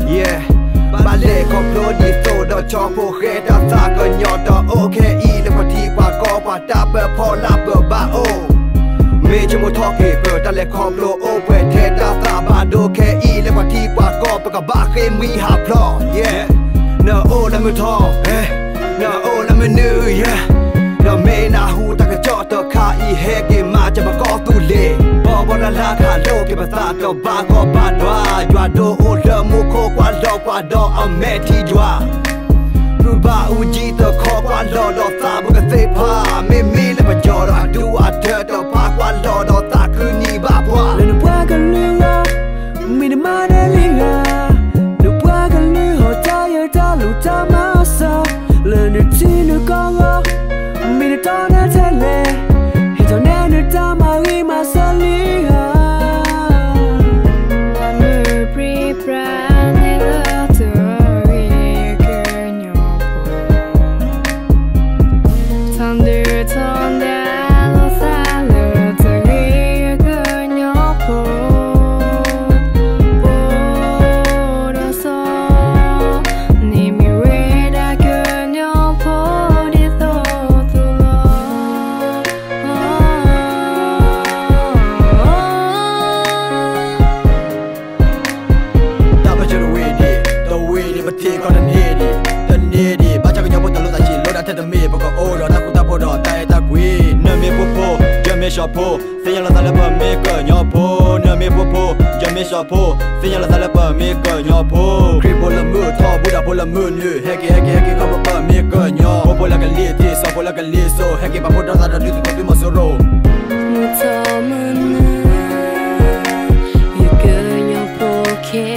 Yeah, ballet complot di so do chopo kheta sa ko nyoto okay le pati pa ko pa ta pe pho la pe ba o me chmo thoke pe ta le complot o pe theta sa ba do ke le pati pa ko pe ka ba khe mi ha plo yeah no o la me tho no o la me nu yeah no me na hu ta ka cho to kha I he ke ma cha ba ko tu le bo la la kha lo ke ba sa to ba ko ba dwa jwa do o le mu ko kwa lo kwa do a me ti jwa ru ba u ji to ko kwa lo do sa bu ka se pha me le ba jo do a du a de to pa kwa lo do sa ku ni ba bwa le no bwa ka lu la mi de ma de li la no bwa ka lu ho ta ya ta lu ta ma sa le no ti no ko lo mi de ta na ta le he to na no ta ma ri ma sa li ha po finya la sala pa me ko nyo po na me po po ja me sha po finya la sala pa me ko nyo po kripo la mu tho bu da po la mu nu heke ka pa me ko nyo po la ka li ti so po la ka li so heke pa po da da du tu ma so ro mu tho mu nu you go nyo po ke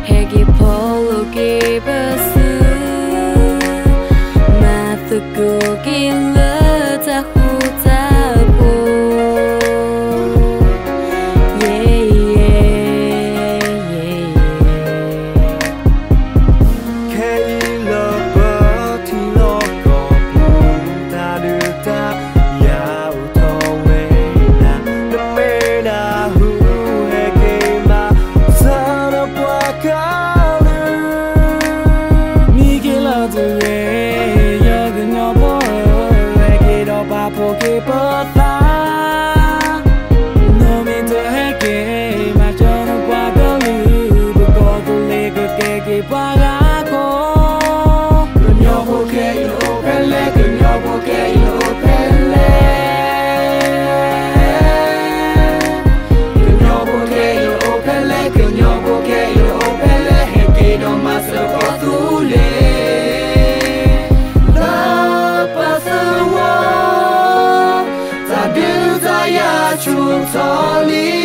heke po lo ke ba su ma tu go ke la ta Kaw Thoo